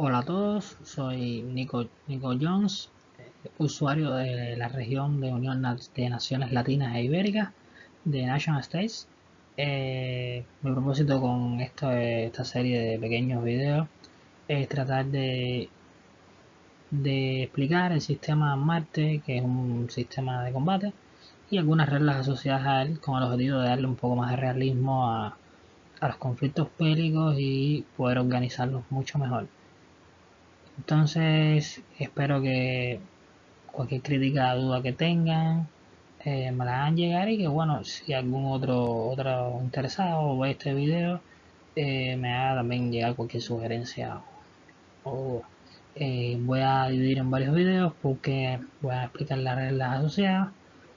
Hola a todos, soy Nico Jones, usuario de la región de Unión de Naciones Latinas e Ibéricas de Nation States. Mi propósito con esta serie de pequeños videos es tratar de explicar el sistema Marte, que es un sistema de combate, y algunas reglas asociadas a él con el objetivo de darle un poco más de realismo a los conflictos bélicos y poder organizarlos mucho mejor. Entonces, espero que cualquier crítica o duda que tengan me la hagan llegar y que, bueno, si algún otro interesado ve este video, me haga también llegar cualquier sugerencia o duda. Voy a dividir en varios videos porque voy a explicar las reglas asociadas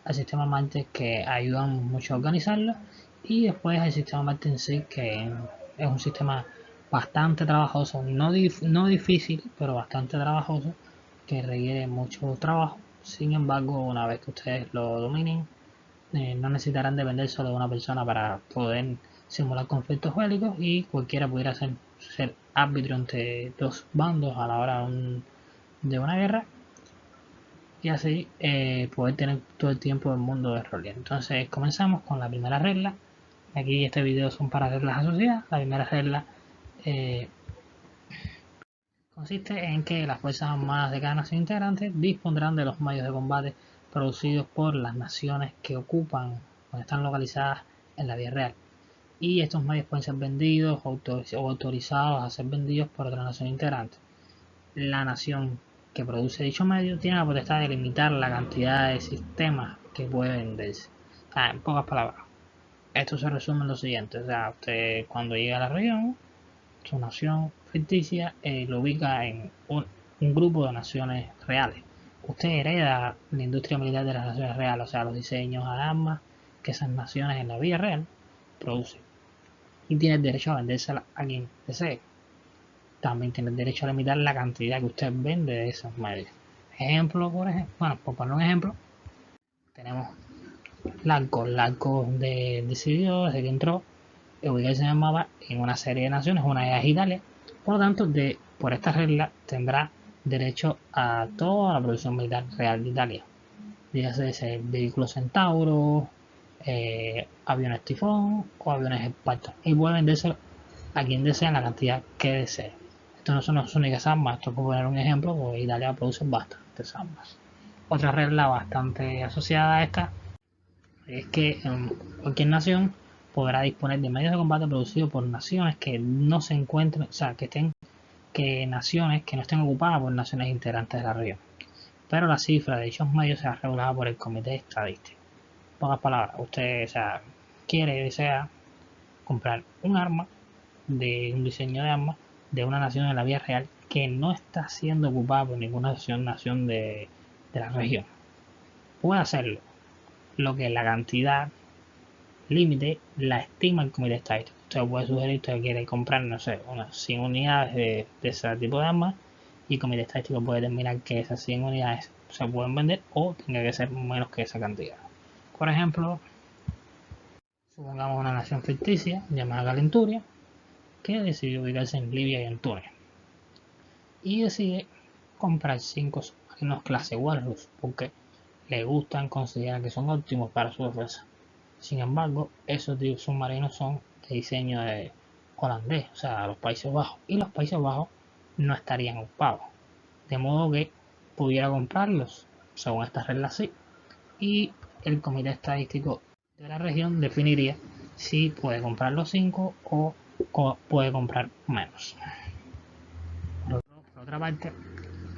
al sistema Mante que ayudan mucho a organizarlo, y después el sistema Mante en sí, que es un sistema bastante trabajoso, no difícil, pero bastante trabajoso, que requiere mucho trabajo. Sin embargo, una vez que ustedes lo dominen, no necesitarán depender solo de una persona para poder simular conflictos bélicos, y cualquiera pudiera ser árbitro entre dos bandos a la hora de una guerra, y así poder tener todo el tiempo el mundo de rol. Entonces comenzamos con la primera regla. Aquí este video son para reglas asociadas. La primera regla eh, consiste en que las fuerzas armadas de cada nación integrante dispondrán de los medios de combate producidos por las naciones que ocupan o están localizadas en la vida real. Y estos medios pueden ser vendidos o autorizados a ser vendidos por otra nación integrante. La nación que produce dicho medio tiene la potestad de limitar la cantidad de sistemas que puede venderse. O sea, en pocas palabras, esto se resume en lo siguiente: o sea, usted cuando llega a la región, su nación ficticia lo ubica en un grupo de naciones reales. Usted hereda la industria militar de las naciones reales, o sea, los diseños, armas que esas naciones en la vida real producen, y tiene el derecho a vendérsela a quien desee. También tiene el derecho a limitar la cantidad que usted vende de esos medios. Ejemplo, por poner un ejemplo, tenemos Larco decidió desde que entró ubicarse en el mapa en una serie de naciones, una de ellas Italia. Por lo tanto, por esta regla tendrá derecho a toda la producción militar real de Italia. Dígase vehículos Centauro, aviones Tifón o aviones Esparta, y puede venderse a quien desea en la cantidad que desee. Esto no son las únicas armas, esto puedo poner un ejemplo, porque Italia produce bastantes armas. Otra regla bastante asociada a esta es que cualquier nación podrá disponer de medios de combate producidos por naciones que no se encuentren, o sea, naciones que no estén ocupadas por naciones integrantes de la región. Pero la cifra de dichos medios será regulada por el Comité Estadístico. En pocas palabras, usted, o sea, desea comprar un arma de un diseño de armas de una nación en la vida real que no está siendo ocupada por ninguna nación de la región. Puede hacerlo, lo que la cantidad límite la estima el comité estadístico. Usted puede sugerir que quiere comprar, no sé, unas 100 unidades de ese tipo de armas, y el comité estadístico puede determinar que esas 100 unidades se pueden vender o tenga que ser menos que esa cantidad. Por ejemplo, supongamos una nación ficticia llamada Calenturia, que decidió ubicarse en Libia y en Túnez, y decide comprar 5 submarinos clase Walrus porque le gustan, consideran que son óptimos para su defensa. Sin embargo, esos submarinos son de diseño holandés, o sea, los Países Bajos, y los Países Bajos no estarían ocupados, de modo que pudiera comprarlos según estas reglas sí, y el comité estadístico de la región definiría si puede comprar los 5 o puede comprar menos. Por otra parte,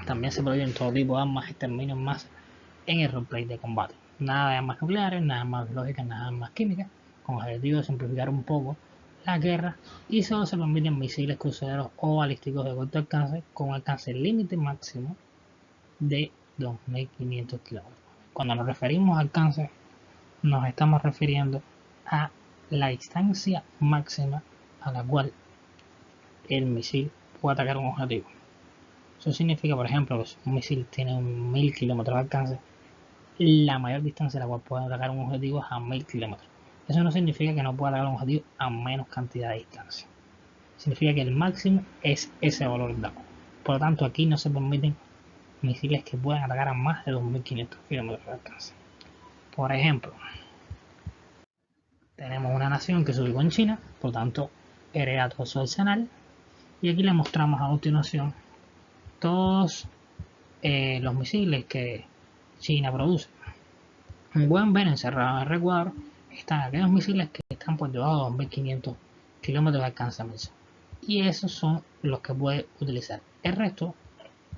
también se prohíben todo tipo de armas y términos más en el roleplay de combate. Nada de armas nucleares, nada de armas biológicas, nada de armas químicas, con el objetivo de simplificar un poco la guerra, y solo se permiten misiles cruceros o balísticos de corto alcance con alcance límite máximo de 2.500 kilómetros. Cuando nos referimos a alcance, nos estamos refiriendo a la distancia máxima a la cual el misil puede atacar un objetivo. Eso significa, por ejemplo, que si un misil tiene 1.000 kilómetros de alcance, la mayor distancia a la cual puede atacar un objetivo es a 1.000 kilómetros. Eso no significa que no pueda atacar un objetivo a menos cantidad de distancia. Significa que el máximo es ese valor dado. Por lo tanto, aquí no se permiten misiles que puedan atacar a más de 2500 kilómetros de alcance. Por ejemplo, tenemos una nación que se ubicó en China, por lo tanto, hereda todo su arsenal. Y aquí le mostramos a continuación todos los misiles que China produce. Como pueden ver, encerrado en el recuadro están aquellos misiles que están por debajo de 2500 kilómetros de alcance mensual. Y esos son los que puede utilizar. El resto,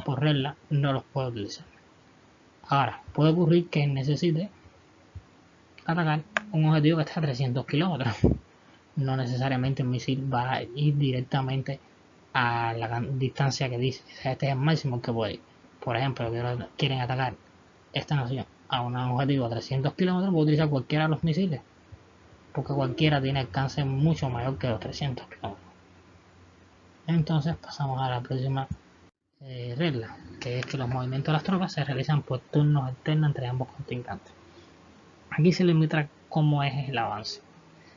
por regla, no los puede utilizar. Ahora, puede ocurrir que necesite atacar un objetivo que está a 300 kilómetros. No necesariamente el misil va a ir directamente a la distancia que dice. O sea, este es el máximo que puede ir. Por ejemplo, quieren atacar esta nación a un objetivo a 300 kilómetros, puede utilizar cualquiera de los misiles, porque cualquiera tiene alcance mucho mayor que los 300 kilómetros. Entonces pasamos a la próxima regla, que es que los movimientos de las tropas se realizan por turnos alternos entre ambos contrincantes. Aquí se limita cómo es el avance.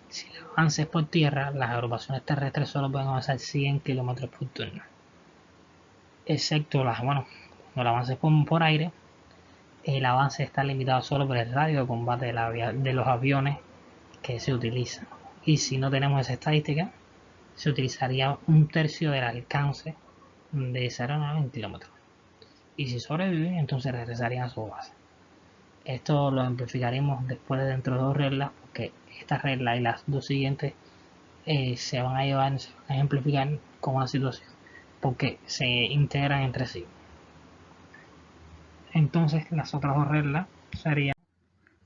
Si el avance es por tierra, las agrupaciones terrestres solo pueden avanzar 100 km por turno, excepto cuando el avance es por aire. El avance está limitado solo por el radio de combate de los aviones que se utilizan. Y si no tenemos esa estadística, se utilizaría un tercio del alcance de esa aeronave en kilómetros. Y si sobreviven, entonces regresarían a su base. Esto lo ejemplificaremos después dentro de dos reglas, porque esta regla y las dos siguientes se van a ejemplificar con una situación, porque se integran entre sí. Entonces las otras dos reglas serían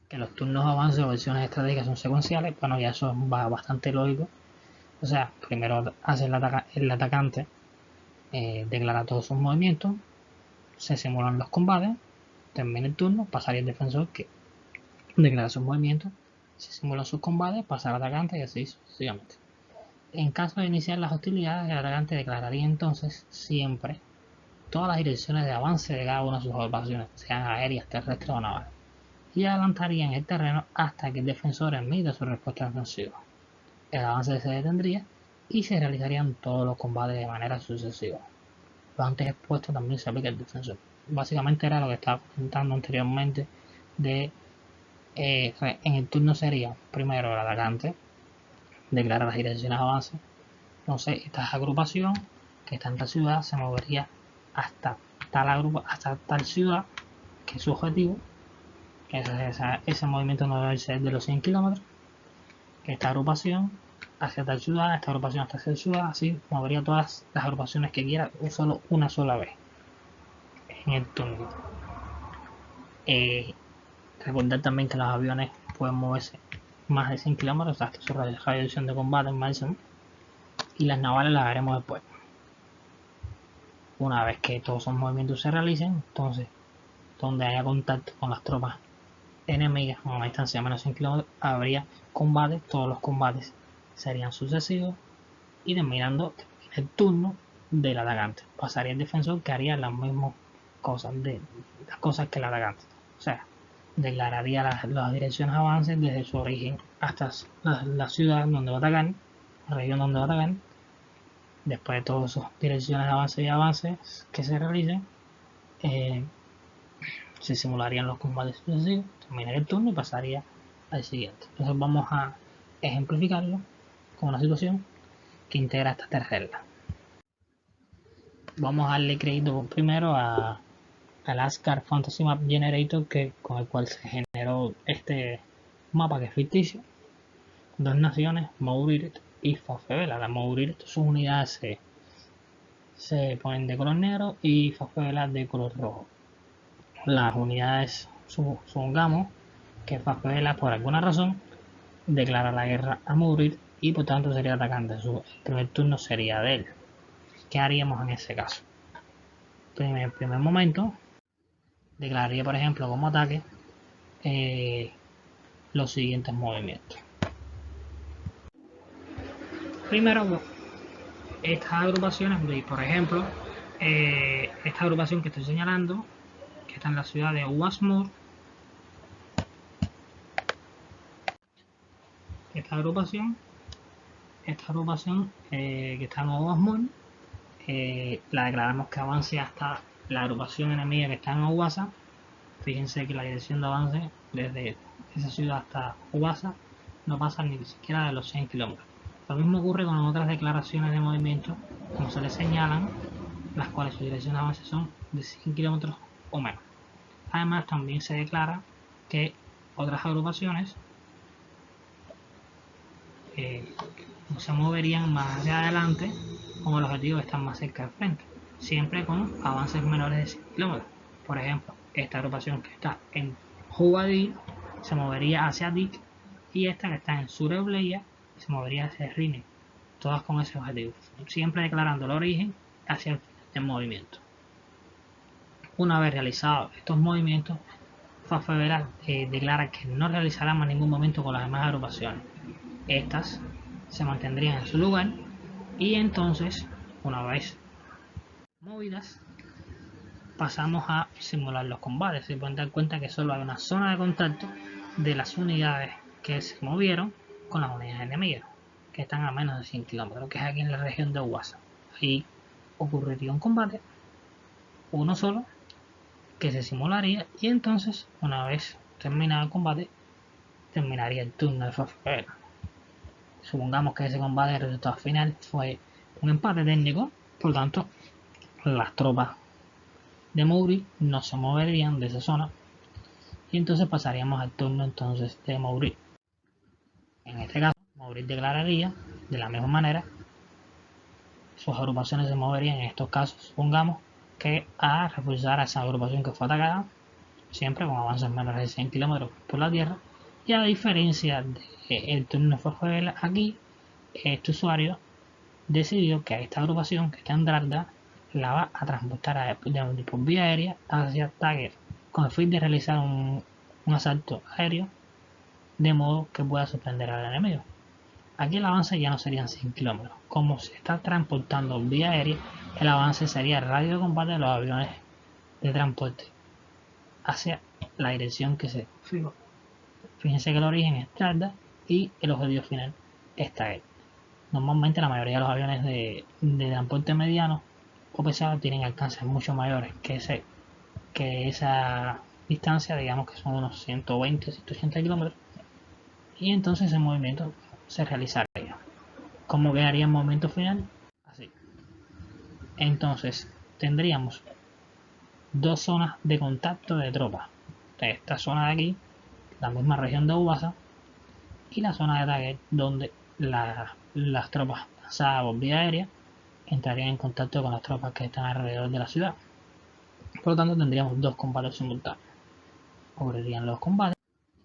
que los turnos de avance o versiones estratégicas son secuenciales. Bueno, ya eso va bastante lógico. O sea, primero hace el atacante, declara todos sus movimientos, se simulan los combates, termina el turno, pasaría el defensor que declara sus movimientos, se simulan sus combates, pasa al atacante y así sucesivamente. En caso de iniciar las hostilidades, el atacante declararía entonces siempre todas las direcciones de avance de cada una de sus agrupaciones, sean aéreas, terrestres o navales, y adelantaría en el terreno hasta que el defensor emita su respuesta defensiva. El avance se detendría y se realizarían todos los combates de manera sucesiva. Lo antes expuesto también se aplica al defensor. Básicamente era lo que estaba comentando anteriormente de en el turno sería primero el atacante declara las direcciones de avance. Entonces esta agrupación que está en tal ciudad se movería hasta tal ciudad, que es su objetivo, que ese movimiento no debe ser de los 100 kilómetros, que esta agrupación hacia tal ciudad, esta agrupación hasta tal ciudad, así movería todas las agrupaciones que quiera una sola vez en el turno. Recordar también que los aviones pueden moverse más de 100 kilómetros hasta su radiación de combate en máximo, y las navales las veremos después. Una vez que todos esos movimientos se realicen, entonces donde haya contacto con las tropas enemigas a una distancia de menos de 100 kilómetros, habría combates. Todos los combates serían sucesivos y terminando el turno del atacante. Pasaría el defensor, que haría las mismas cosas, las cosas que el atacante. O sea, declararía las direcciones de avance desde su origen hasta la ciudad donde va a atacar, la región donde va a atacar. Después de todas sus direcciones de avance y avances que se realicen, se simularían los combates sucesivos, terminaría el turno y pasaría al siguiente. Entonces vamos a ejemplificarlo con una situación que integra estas tres reglas. Vamos a darle crédito primero al Asgard Fantasy Map Generator, con el cual se generó este mapa que es ficticio. Dos naciones, Maurir y Fafevela. Las Maurir, sus unidades se ponen de color negro y Fafevela de color rojo. Las unidades, supongamos que Fafevela por alguna razón declara la guerra a Maurir y por tanto sería atacante. Su primer turno sería de él. ¿Qué haríamos en ese caso? En el primer momento declararía, por ejemplo, como ataque los siguientes movimientos. Primero, estas agrupaciones, por ejemplo, esta agrupación que estoy señalando, que está en la ciudad de Wasmur, esta agrupación que está en Wasmur, la declaramos que avance hasta la agrupación enemiga que está en Aguasa. Fíjense que la dirección de avance desde esa ciudad hasta Aguasa no pasa ni siquiera de los 100 kilómetros. Lo mismo ocurre con otras declaraciones de movimiento, como se les señalan, las cuales su dirección de avance son de 100 kilómetros o menos. Además, también se declara que otras agrupaciones se moverían más hacia adelante con el objetivo de estar más cerca del frente, siempre con avances menores de 100 kilómetros. Por ejemplo, esta agrupación que está en Jugadí se movería hacia Dic, y esta que está en Surebleya se movería hacia Rine, todas con ese objetivo, siempre declarando el origen hacia el final del movimiento. Una vez realizados estos movimientos, Fafevera declara que no realizará más ningún movimiento con las demás agrupaciones. Estas se mantendrían en su lugar, y entonces, una vez movidas, pasamos a simular los combates. Se pueden dar cuenta que solo hay una zona de contacto de las unidades que se movieron con las unidades enemigas, que están a menos de 100 kilómetros, que es aquí en la región de Aguasa. Ahí ocurriría un combate, uno solo, que se simularía, y entonces, una vez terminado el combate, terminaría el turno de Fafevera. Supongamos que ese combate, el resultado final fue un empate técnico, por lo tanto, las tropas de Mouri no se moverían de esa zona, y entonces pasaríamos al turno entonces de Mouri. En este caso, Mouri declararía de la misma manera, sus agrupaciones se moverían en estos casos, supongamos que a reforzar a esa agrupación que fue atacada, siempre con avances menores de 100 kilómetros por la tierra. Y a diferencia del turno de Fafevera, aquí este usuario decidió que a esta agrupación que está en Dragda la va a transportar por vía aérea hacia Tánger, con el fin de realizar un asalto aéreo, de modo que pueda sorprender al enemigo. Aquí el avance ya no serían 100 kilómetros. Como se está transportando vía aérea, el avance sería el radio de combate de los aviones de transporte hacia la dirección que se fijó. Fíjense que el origen es Dragda y el objetivo final es Tánger. Normalmente la mayoría de los aviones de transporte mediano o pesado tienen alcances mucho mayores que esa distancia, digamos que son unos 120 180 kilómetros, y entonces el movimiento se realizaría. ¿Cómo quedaría el movimiento final? Así. Entonces tendríamos dos zonas de contacto de tropas. Esta zona de aquí, la misma región de Ubasa, y la zona de Tánger, donde las tropas lanzadas por vía aérea entrarían en contacto con las tropas que están alrededor de la ciudad. Por lo tanto, tendríamos dos combates simultáneos. Ocurrirían los combates,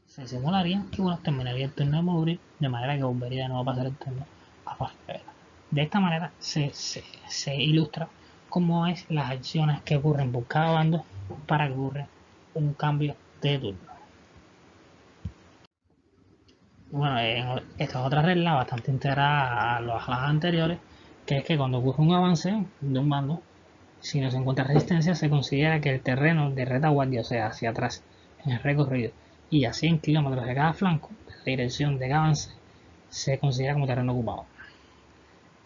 se simularían, y bueno, terminaría el turno de Mouri, de manera que volvería de nuevo a pasar el turno a Fafevera. De esta manera se ilustra cómo es las acciones que ocurren por cada bando para que ocurra un cambio de turno. Bueno, esta es otra regla bastante integrada a las anteriores, que es que cuando ocurre un avance de un bando, si no se encuentra resistencia, se considera que el terreno de retaguardia, o sea, hacia atrás en el recorrido, y a 100 kilómetros de cada flanco, la dirección de avance se considera como terreno ocupado.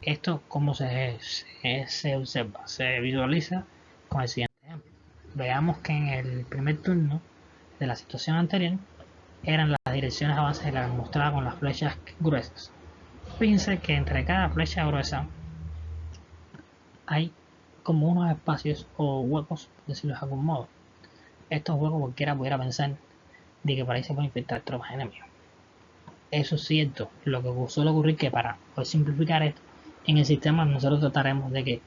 Esto, ¿cómo se observa? Se visualiza con el siguiente ejemplo. Veamos que en el primer turno de la situación anterior eran las direcciones de avance que las mostraba con las flechas gruesas. Fíjense que entre cada flecha gruesa hay como unos espacios o huecos, por decirlo de algún modo. Estos huecos cualquiera pudiera pensar de que por ahí se pueden infiltrar tropas enemigas. Eso es cierto. Lo que suele ocurrir que para poder simplificar esto, en el sistema nosotros trataremos de que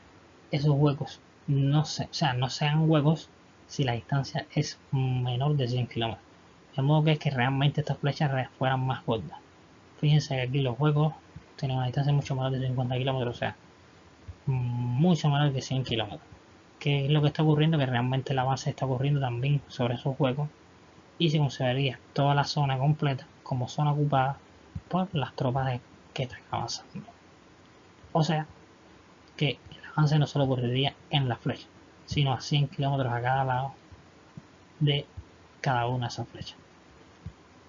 esos huecos no sean huecos si la distancia es menor de 100 kilómetros. De modo que realmente estas flechas fueran más gordas. Fíjense que aquí los huecos tienen una distancia mucho menor de 50 kilómetros, o sea, mucho menor que 100 kilómetros. ¿Qué es lo que está ocurriendo? Que realmente el avance está ocurriendo también sobre esos huecos, y se consideraría toda la zona completa como zona ocupada por las tropas que están avanzando. O sea, que el avance no solo ocurriría en la flecha, sino a 100 kilómetros a cada lado de cada una de esas flechas.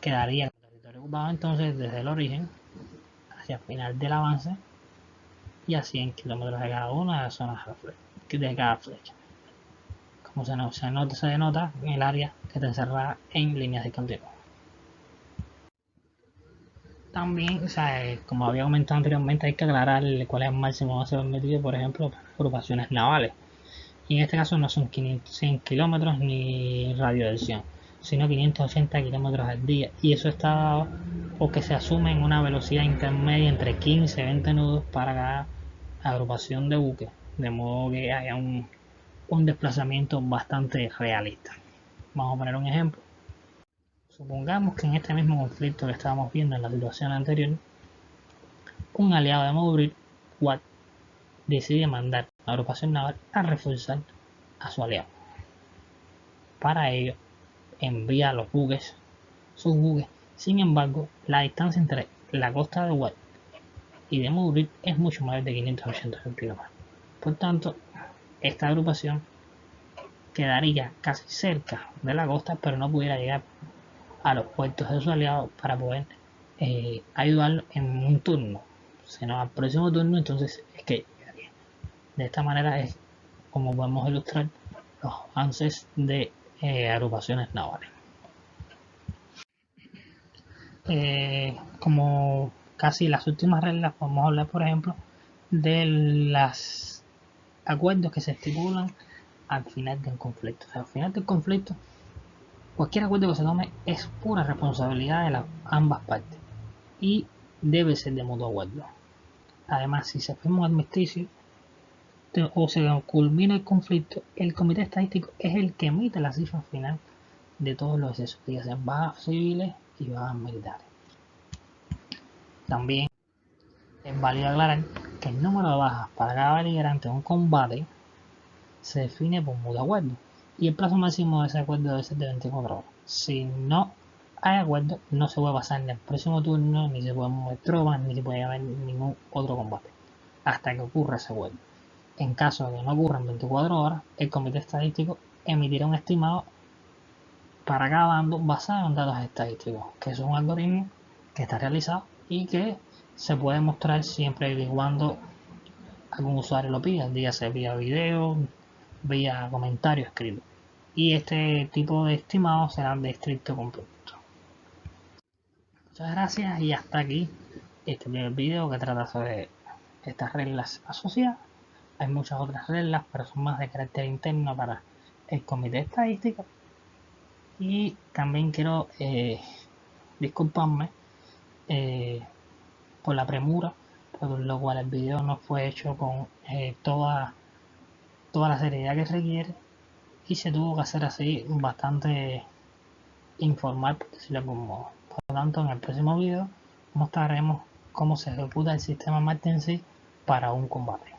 Quedaría el territorio ocupado entonces desde el origen hacia el final del avance y a 100 kilómetros de cada una de las zonas de cada flecha. Como se denota en el área que te encerra en líneas de continuo. También, o sea, como había comentado anteriormente, hay que aclarar cuál es el máximo que se permitido, por ejemplo, para agrupaciones navales. Y en este caso no son 100 kilómetros ni radio de acción, sino 580 kilómetros al día. Y eso está dado porque se asume en una velocidad intermedia entre 15 y 20 nudos para cada agrupación de buques, de modo que haya un desplazamiento bastante realista. Vamos a poner un ejemplo. Supongamos que en este mismo conflicto que estábamos viendo en la situación anterior, un aliado de Madrid, Watt, decide mandar a la agrupación naval a reforzar a su aliado. Para ello, envía los buques, sus buques. Sin embargo, la distancia entre la costa de Watt y de Madrid es mucho mayor de 580 kilómetros. Por tanto, esta agrupación quedaría casi cerca de la costa, pero no pudiera llegar a los puertos de su aliado para poder ayudarlo en un turno, sino al próximo turno. Entonces es que de esta manera es como podemos ilustrar los avances de agrupaciones navales. Como casi las últimas reglas, podemos hablar, por ejemplo, de los acuerdos que se estipulan al final del conflicto. O sea, al final del conflicto, cualquier acuerdo que se tome es pura responsabilidad de ambas partes y debe ser de mutuo acuerdo. Además, si se firma un armisticio o se culmina el conflicto, el comité estadístico es el que emite la cifra final de todos los excesos, ya sean bajas civiles y bajas militares. También es válido aclarar que el número de bajas para cada beligerante en un combate se define por mutuo acuerdo y el plazo máximo de ese acuerdo debe ser de 24 horas. Si no hay acuerdo, no se puede pasar en el próximo turno, ni se puede mover tropas, ni se puede haber ningún otro combate hasta que ocurra ese acuerdo. En caso de que no ocurra en 24 horas, el comité estadístico emitirá un estimado para cada bando basado en datos estadísticos, que es un algoritmo que está realizado y que se puede mostrar siempre y cuando algún usuario lo pida, ya sea vía video, vía comentario escrito. Y este tipo de estimados serán de estricto cumplimiento. Muchas gracias y hasta aquí este primer video que trata sobre estas reglas asociadas. Hay muchas otras reglas, pero son más de carácter interno para el comité estadístico. Y también quiero disculparme por la premura, por lo cual el video no fue hecho con toda la seriedad que requiere y se tuvo que hacer así bastante informal, por decirlo de algún modo. Por lo tanto, en el próximo video mostraremos cómo se ejecuta el sistema Martensy para un combate.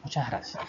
Muchas gracias.